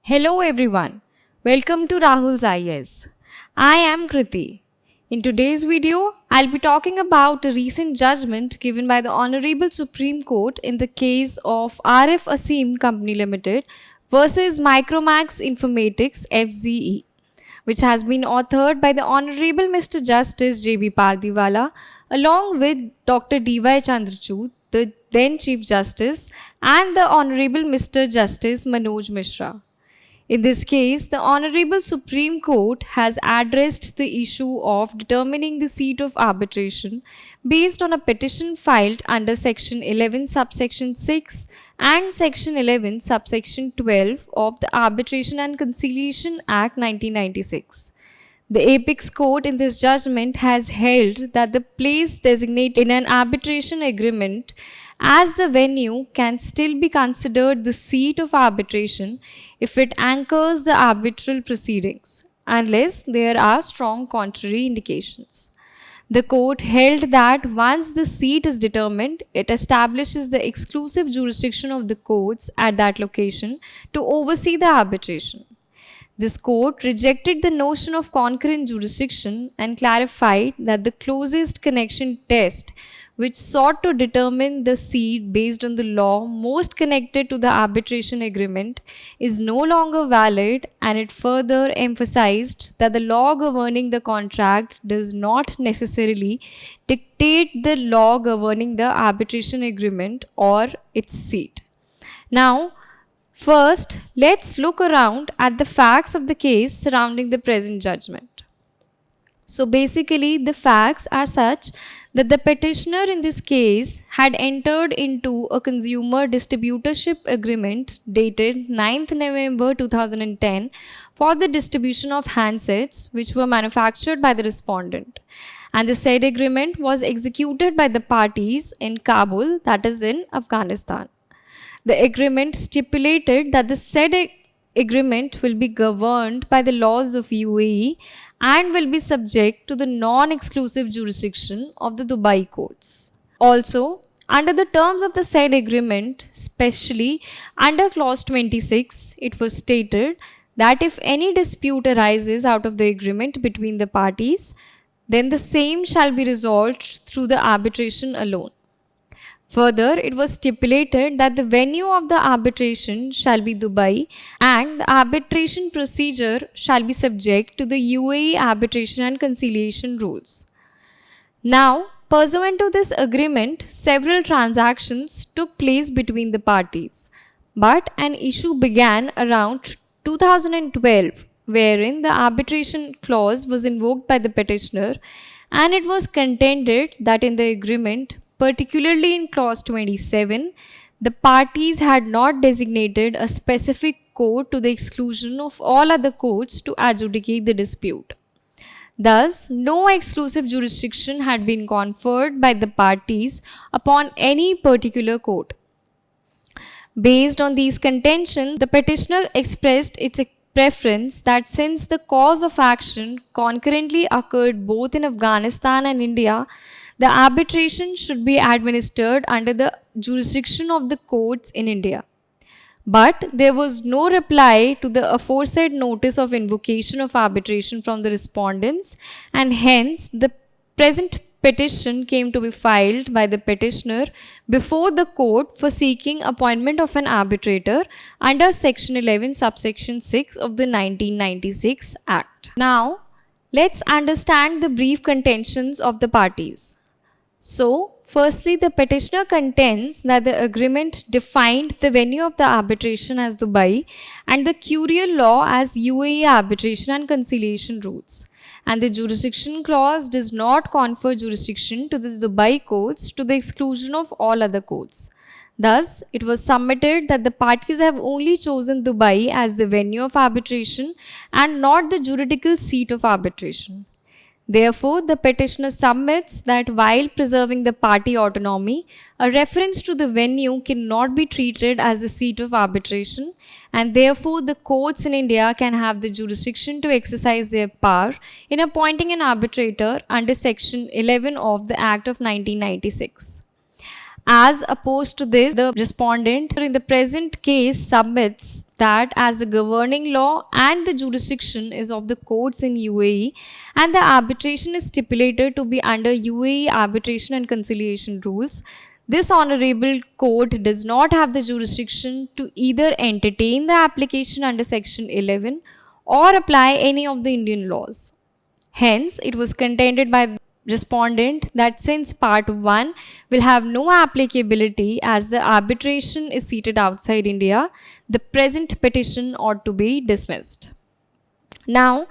Hello everyone. Welcome to Rahul's IS. I am Kriti. In today's video, I'll be talking about a recent judgment given by the Honorable Supreme Court in the case of RF Asim Company Limited versus Micromax Informatics FZE, which has been authored by the Honorable Mr. Justice J.B. Pardiwala along with Dr. D.Y. Chandrachud, the then Chief Justice, and the Honorable Mr. Justice Manoj Mishra. In this case, the Honorable Supreme Court has addressed the issue of determining the seat of arbitration based on a petition filed under Section 11 subsection 6 and Section 11 subsection 12 of the Arbitration and Conciliation Act 1996. The apex court in this judgment has held that the place designated in an arbitration agreement as the venue can still be considered the seat of arbitration if it anchors the arbitral proceedings, unless there are strong contrary indications. The court held that once the seat is determined, it establishes the exclusive jurisdiction of the courts at that location to oversee the arbitration. This court rejected the notion of concurrent jurisdiction and clarified that the closest connection test, which sought to determine the seat based on the law most connected to the arbitration agreement, is no longer valid, and it further emphasized that the law governing the contract does not necessarily dictate the law governing the arbitration agreement or its seat. Now, first, let's look around at the facts of the case surrounding the present judgment. So basically, the facts are such that the petitioner in this case had entered into a consumer distributorship agreement dated 9th November 2010 for the distribution of handsets which were manufactured by the respondent. And the said agreement was executed by the parties in Kabul, that is in Afghanistan. The agreement stipulated that the said agreement will be governed by the laws of UAE and will be subject to the non-exclusive jurisdiction of the Dubai courts. Also, under the terms of the said agreement, especially under clause 26, it was stated that if any dispute arises out of the agreement between the parties, then the same shall be resolved through the arbitration alone. Further, it was stipulated that the venue of the arbitration shall be Dubai and the arbitration procedure shall be subject to the UAE arbitration and conciliation rules. Now, pursuant to this agreement, several transactions took place between the parties, but an issue began around 2012 wherein the arbitration clause was invoked by the petitioner, and it was contended that in the agreement, particularly in clause 27, the parties had not designated a specific court to the exclusion of all other courts to adjudicate the dispute. Thus, no exclusive jurisdiction had been conferred by the parties upon any particular court. Based on these contentions, the petitioner expressed its preference that since the cause of action concurrently occurred both in Afghanistan and India, the arbitration should be administered under the jurisdiction of the courts in India. But there was no reply to the aforesaid notice of invocation of arbitration from the respondents, and hence the present petition came to be filed by the petitioner before the court for seeking appointment of an arbitrator under Section 11 subsection 6 of the 1996 Act. Now, let's understand the brief contentions of the parties. So, firstly, the petitioner contends that the agreement defined the venue of the arbitration as Dubai and the Curial law as UAE arbitration and conciliation rules. And the jurisdiction clause does not confer jurisdiction to the Dubai courts to the exclusion of all other courts. Thus, it was submitted that the parties have only chosen Dubai as the venue of arbitration and not the juridical seat of arbitration. Therefore, the petitioner submits that while preserving the party autonomy, a reference to the venue cannot be treated as the seat of arbitration, and therefore the courts in India can have the jurisdiction to exercise their power in appointing an arbitrator under Section 11 of the Act of 1996. As opposed to this, the respondent in the present case submits that as the governing law and the jurisdiction is of the courts in UAE and the arbitration is stipulated to be under UAE arbitration and conciliation rules, this honorable court does not have the jurisdiction to either entertain the application under section 11 or apply any of the Indian laws. Hence, it was contended by respondent that since part 1 will have no applicability as the arbitration is seated outside India, the present petition ought to be dismissed. Now,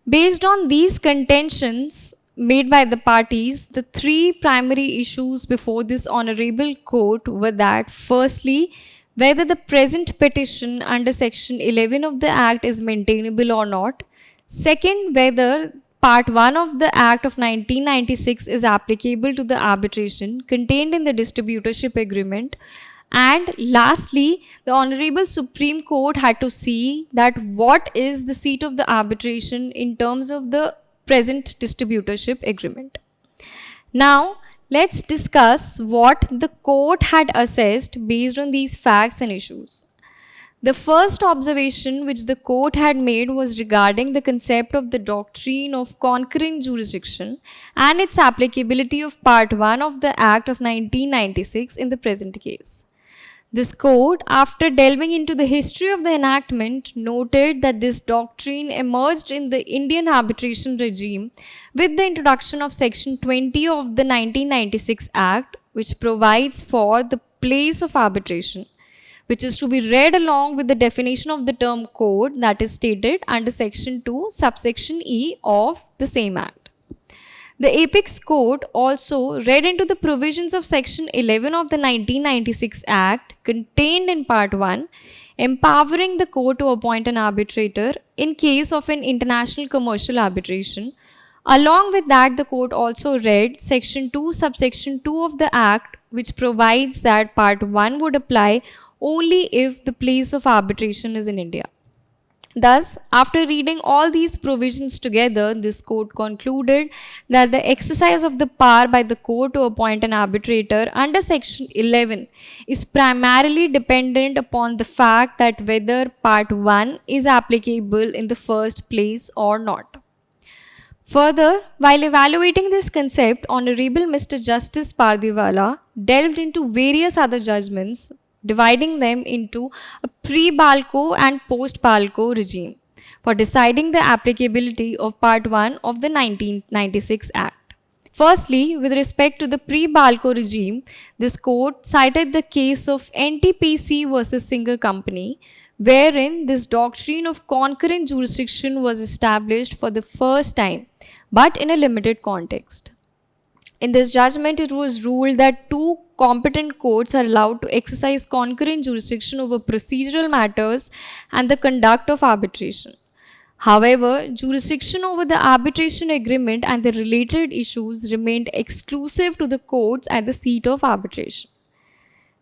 based on these contentions made by the parties, the three primary issues before this honorable court were that firstly, whether the present petition under section 11 of the Act is maintainable or not. Second, whether Part 1 of the Act of 1996 is applicable to the arbitration contained in the distributorship agreement. And lastly, the Honorable Supreme Court had to see that what is the seat of the arbitration in terms of the present distributorship agreement. Now, let's discuss what the court had assessed based on these facts and issues. The first observation which the court had made was regarding the concept of the doctrine of concurrent jurisdiction and its applicability of Part 1 of the Act of 1996 in the present case. This court, after delving into the history of the enactment, noted that this doctrine emerged in the Indian arbitration regime with the introduction of Section 20 of the 1996 Act, which provides for the place of arbitration, which is to be read along with the definition of the term court that is stated under Section 2, subsection E of the same Act. The Apex Court also read into the provisions of Section 11 of the 1996 Act contained in Part 1, empowering the court to appoint an arbitrator in case of an international commercial arbitration. Along with that, the court also read Section 2, subsection 2 of the Act, which provides that Part 1 would apply only if the place of arbitration is in India. Thus, after reading all these provisions together, this court concluded that the exercise of the power by the court to appoint an arbitrator under Section 11 is primarily dependent upon the fact that whether Part 1 is applicable in the first place or not. Further, while evaluating this concept, Honorable Mr. Justice Pardiwala delved into various other judgments, dividing them into a pre-Balco and post-Balco regime for deciding the applicability of Part 1 of the 1996 Act. Firstly, with respect to the pre-Balco regime, this court cited the case of NTPC versus Singer Company, wherein this doctrine of concurrent jurisdiction was established for the first time, but in a limited context. In this judgment, it was ruled that two competent courts are allowed to exercise concurrent jurisdiction over procedural matters and the conduct of arbitration. However, jurisdiction over the arbitration agreement and the related issues remained exclusive to the courts at the seat of arbitration.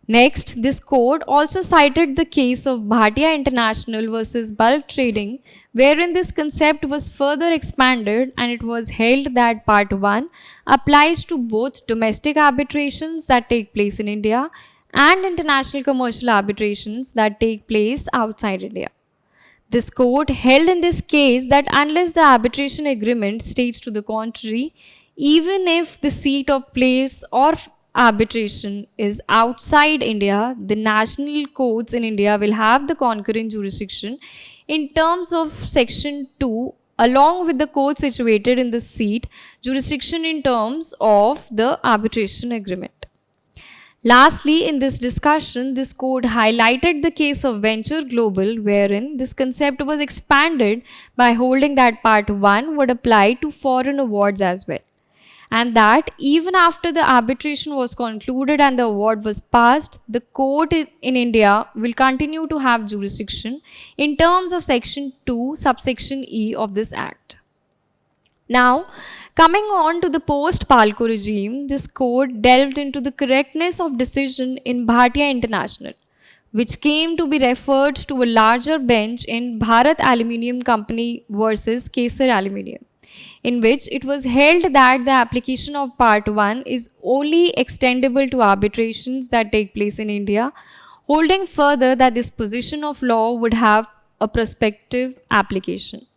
Next, this court also cited the case of Bhatia International versus Bulk Trading, wherein this concept was further expanded and it was held that Part 1 applies to both domestic arbitrations that take place in India and international commercial arbitrations that take place outside India. This court held in this case that unless the arbitration agreement states to the contrary, even if the seat of place or arbitration is outside India, the national courts in India will have the concurrent jurisdiction in terms of Section 2, along with the court situated in the seat, jurisdiction in terms of the arbitration agreement. Lastly, in this discussion, this court highlighted the case of Venture Global, wherein this concept was expanded by holding that Part 1 would apply to foreign awards as well, and that even after the arbitration was concluded and the award was passed, the court in India will continue to have jurisdiction in terms of Section 2, subsection E of this Act. Now, coming on to the post-Palco regime, this court delved into the correctness of decision in Bhatia International, which came to be referred to a larger bench in Bharat Aluminium Company versus Kesar Aluminium. in which it was held that the application of Part 1 is only extendable to arbitrations that take place in India, holding further that this position of law would have a prospective application.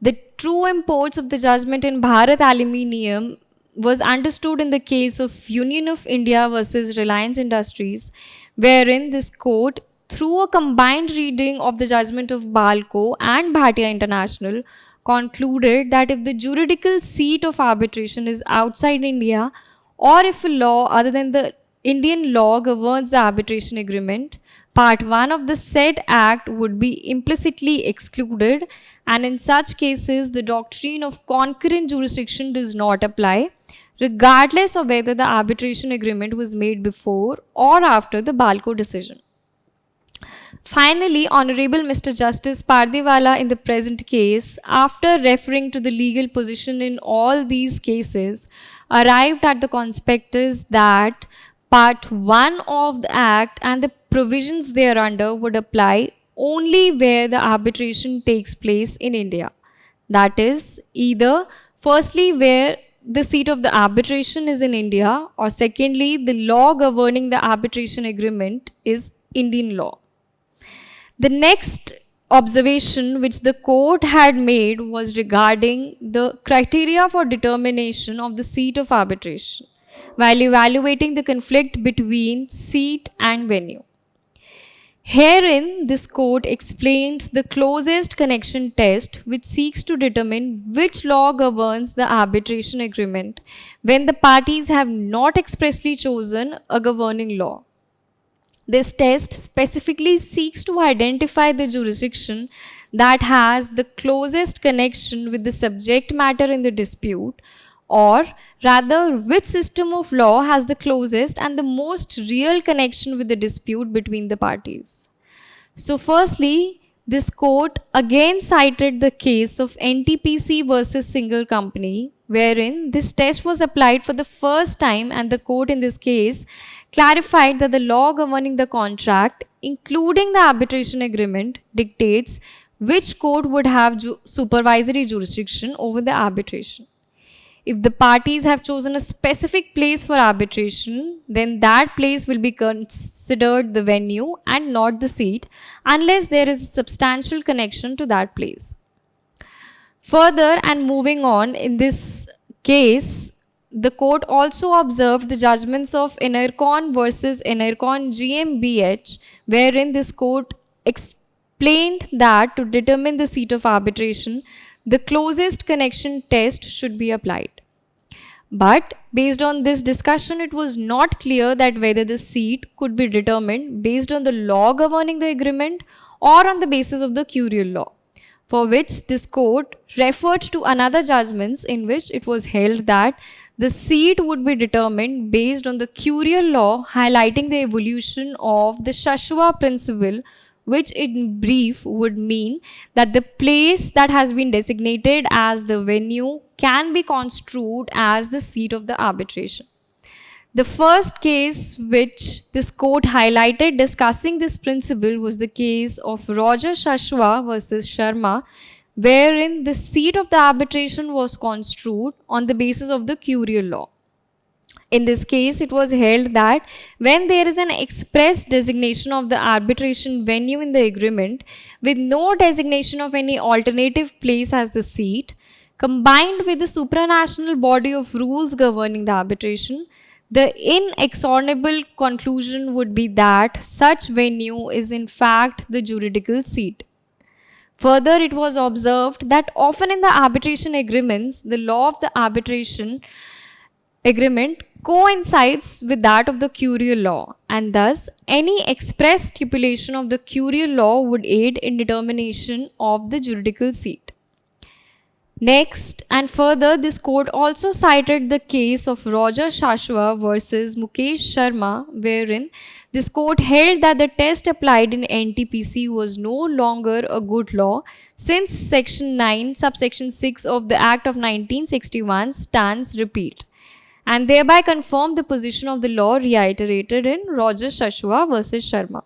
The true imports of the judgment in Bharat Aluminium was understood in the case of Union of India versus Reliance Industries, wherein this court, through a combined reading of the judgment of Balco and Bhatia International, concluded that if the juridical seat of arbitration is outside India, or if a law other than the Indian law governs the arbitration agreement, Part 1 of the said Act would be implicitly excluded, and in such cases, the doctrine of concurrent jurisdiction does not apply, regardless of whether the arbitration agreement was made before or after the Balco decision. Finally, Honorable Mr. Justice Pardiwala in the present case, after referring to the legal position in all these cases, arrived at the conspectus that Part 1 of the Act and the provisions thereunder would apply only where the arbitration takes place in India. That is, either firstly where the seat of the arbitration is in India, or secondly, the law governing the arbitration agreement is Indian law. The next observation which the court had made was regarding the criteria for determination of the seat of arbitration while evaluating the conflict between seat and venue. Herein, this court explained the closest connection test, which seeks to determine which law governs the arbitration agreement when the parties have not expressly chosen a governing law. This test specifically seeks to identify the jurisdiction that has the closest connection with the subject matter in the dispute, or rather, which system of law has the closest and the most real connection with the dispute between the parties. So, firstly, this court again cited the case of NTPC versus Singer Company, wherein this test was applied for the first time, and the court in this case clarified that the law governing the contract, including the arbitration agreement, dictates which court would have supervisory jurisdiction over the arbitration. If the parties have chosen a specific place for arbitration, then that place will be considered the venue and not the seat, unless there is a substantial connection to that place. Further, and moving on, in this case, the court also observed the judgments of Enercon versus Enercon GmbH, wherein this court explained that to determine the seat of arbitration, the closest connection test should be applied. But based on this discussion, it was not clear that whether the seat could be determined based on the law governing the agreement or on the basis of the curial law, for which this court referred to another judgments in which it was held that the seat would be determined based on the curial law, highlighting the evolution of the Shashua principle, which in brief would mean that the place that has been designated as the venue can be construed as the seat of the arbitration. The first case which this court highlighted discussing this principle was the case of Roger Shashua versus Sharma, wherein the seat of the arbitration was construed on the basis of the curial law. In this case, it was held that when there is an express designation of the arbitration venue in the agreement with no designation of any alternative place as the seat, combined with the supranational body of rules governing the arbitration, the inexorable conclusion would be that such venue is in fact the juridical seat. Further, it was observed that often in the arbitration agreements, the law of the arbitration agreement coincides with that of the curial law, and thus any express stipulation of the curial law would aid in determination of the juridical seat. Next, and further, this court also cited the case of Roger Shashua versus Mukesh Sharma, wherein this court held that the test applied in NTPC was no longer a good law, since Section 9, subsection 6 of the Act of 1961 stands repealed, and thereby confirmed the position of the law reiterated in Roger Shashua versus Sharma.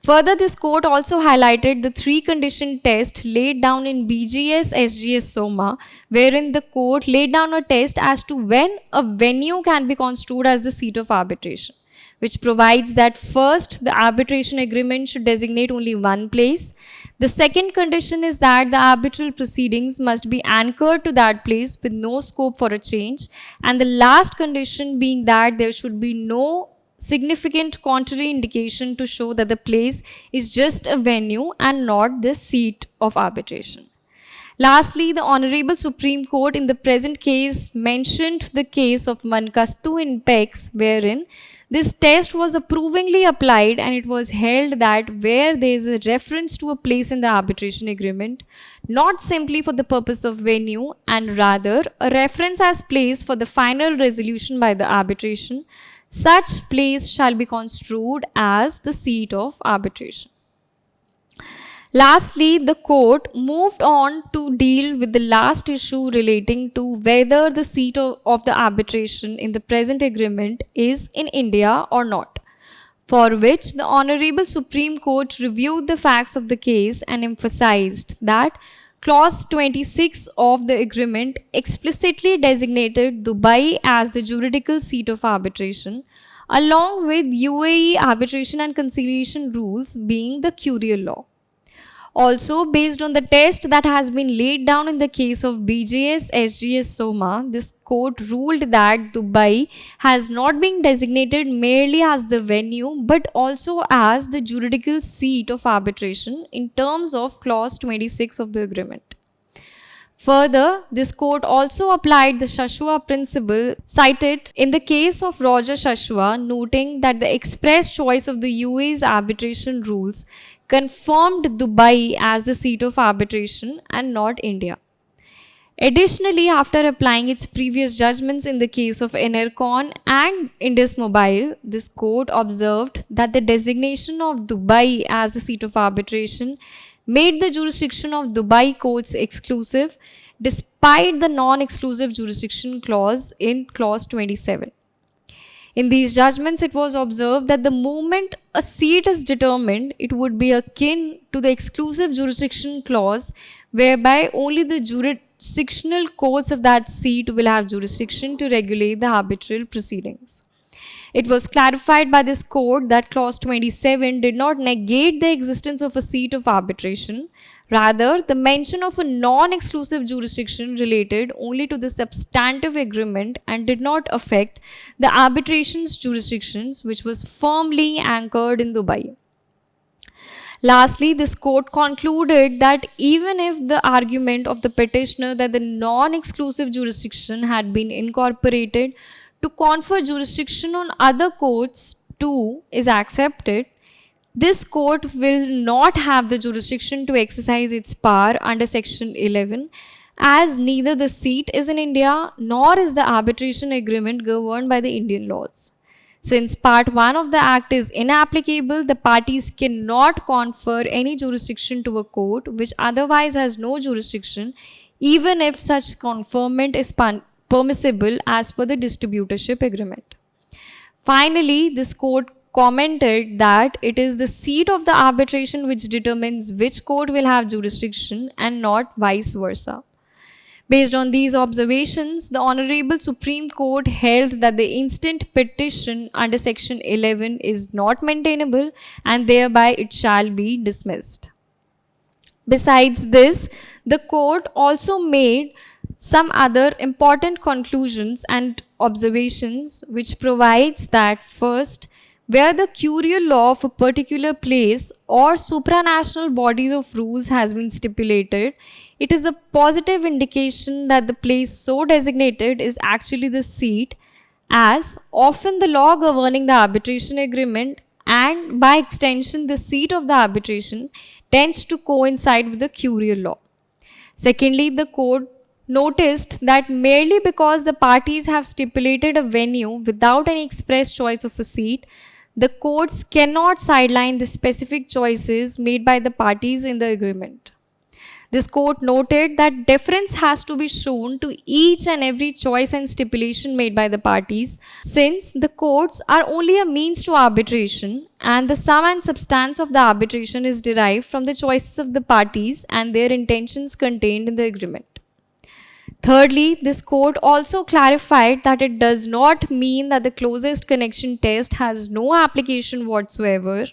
Further, this court also highlighted the three condition test laid down in BGS SGS SOMA, wherein the court laid down a test as to when a venue can be construed as the seat of arbitration, which provides that first, the arbitration agreement should designate only one place. The second condition is that the arbitral proceedings must be anchored to that place with no scope for a change. And the last condition being that there should be no significant contrary indication to show that the place is just a venue and not the seat of arbitration. Lastly, the Honorable Supreme Court in the present case mentioned the case of Mankastu in Pex, wherein this test was approvingly applied and it was held that where there is a reference to a place in the arbitration agreement, not simply for the purpose of venue and rather a reference as place for the final resolution by the arbitration, such place shall be construed as the seat of arbitration. Lastly, the court moved on to deal with the last issue relating to whether the seat of the arbitration in the present agreement is in India or not, for which the Honorable Supreme Court reviewed the facts of the case and emphasized that Clause 26 of the agreement explicitly designated Dubai as the juridical seat of arbitration, along with UAE arbitration and conciliation rules being the Curial law. Also, based on the test that has been laid down in the case of BJS SGS SOMA, this court ruled that Dubai has not been designated merely as the venue but also as the juridical seat of arbitration in terms of clause 26 of the agreement. Further, this court also applied the Shashua principle cited in the case of Roger Shashua, noting that the express choice of the UAE's arbitration rules confirmed Dubai as the seat of arbitration and not India. Additionally, after applying its previous judgments in the case of Enercon and Indus Mobile, this court observed that the designation of Dubai as the seat of arbitration made the jurisdiction of Dubai courts exclusive despite the non-exclusive jurisdiction clause in clause 27. In these judgments, it was observed that the moment a seat is determined, it would be akin to the exclusive jurisdiction clause, whereby only the jurisdictional courts of that seat will have jurisdiction to regulate the arbitral proceedings. It was clarified by this court that clause 27 did not negate the existence of a seat of arbitration. Rather, the mention of a non-exclusive jurisdiction related only to the substantive agreement and did not affect the arbitration's jurisdictions, which was firmly anchored in Dubai. Lastly, this court concluded that even if the argument of the petitioner that the non-exclusive jurisdiction had been incorporated to confer jurisdiction on other courts too is accepted, this court will not have the jurisdiction to exercise its power under Section 11, as neither the seat is in India nor is the arbitration agreement governed by the Indian laws. Since Part 1 of the Act is inapplicable, the parties cannot confer any jurisdiction to a court which otherwise has no jurisdiction, even if such conferment is permissible as per the distributorship agreement. Finally, this court commented that it is the seat of the arbitration which determines which court will have jurisdiction and not vice versa. Based on these observations, the Honorable Supreme Court held that the instant petition under Section 11 is not maintainable and thereby it shall be dismissed. Besides this, the court also made some other important conclusions and observations which provides that first, where the Curial law of a particular place or supranational bodies of rules has been stipulated, it is a positive indication that the place so designated is actually the seat, as often the law governing the arbitration agreement and by extension the seat of the arbitration tends to coincide with the Curial law. Secondly, the court noticed that merely because the parties have stipulated a venue without any express choice of a seat, the courts cannot sideline the specific choices made by the parties in the agreement. This court noted that deference has to be shown to each and every choice and stipulation made by the parties, since the courts are only a means to arbitration and the sum and substance of the arbitration is derived from the choices of the parties and their intentions contained in the agreement. Thirdly, this court also clarified that it does not mean that the closest connection test has no application whatsoever,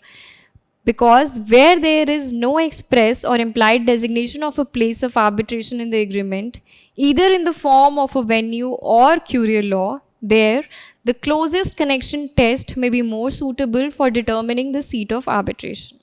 because where there is no express or implied designation of a place of arbitration in the agreement, either in the form of a venue or courier law, there the closest connection test may be more suitable for determining the seat of arbitration.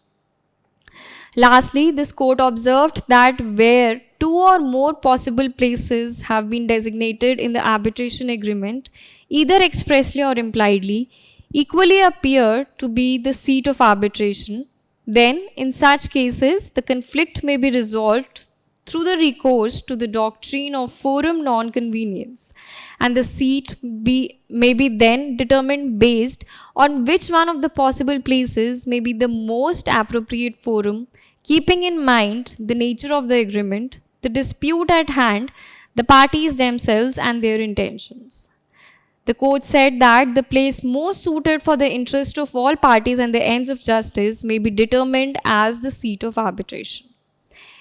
Lastly, this court observed that where two or more possible places have been designated in the arbitration agreement, either expressly or impliedly, equally appear to be the seat of arbitration, then in such cases the conflict may be resolved through the recourse to the doctrine of forum non-convenience, and the seat may be then determined based on which one of the possible places may be the most appropriate forum, keeping in mind the nature of the agreement, the dispute at hand, the parties themselves, and their intentions. The court said that the place most suited for the interest of all parties and the ends of justice may be determined as the seat of arbitration.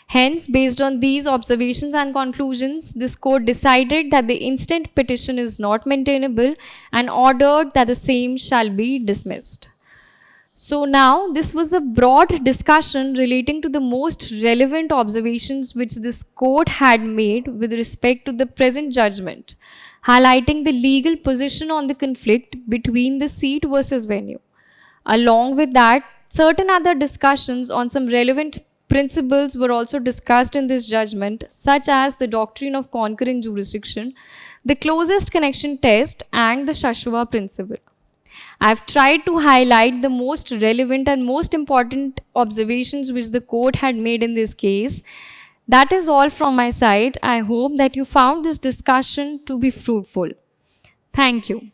Hence, based on these observations and conclusions, this court decided that the instant petition is not maintainable and ordered that the same shall be dismissed. So now this was a broad discussion relating to the most relevant observations which this court had made with respect to the present judgment, highlighting the legal position on the conflict between the seat versus venue. Along with that, certain other discussions on some relevant principles were also discussed in this judgment, such as the doctrine of concurrent jurisdiction, the closest connection test, and the Shashua principle. I've tried to highlight the most relevant and most important observations which the court had made in this case. That is all from my side. I hope that you found this discussion to be fruitful. Thank you.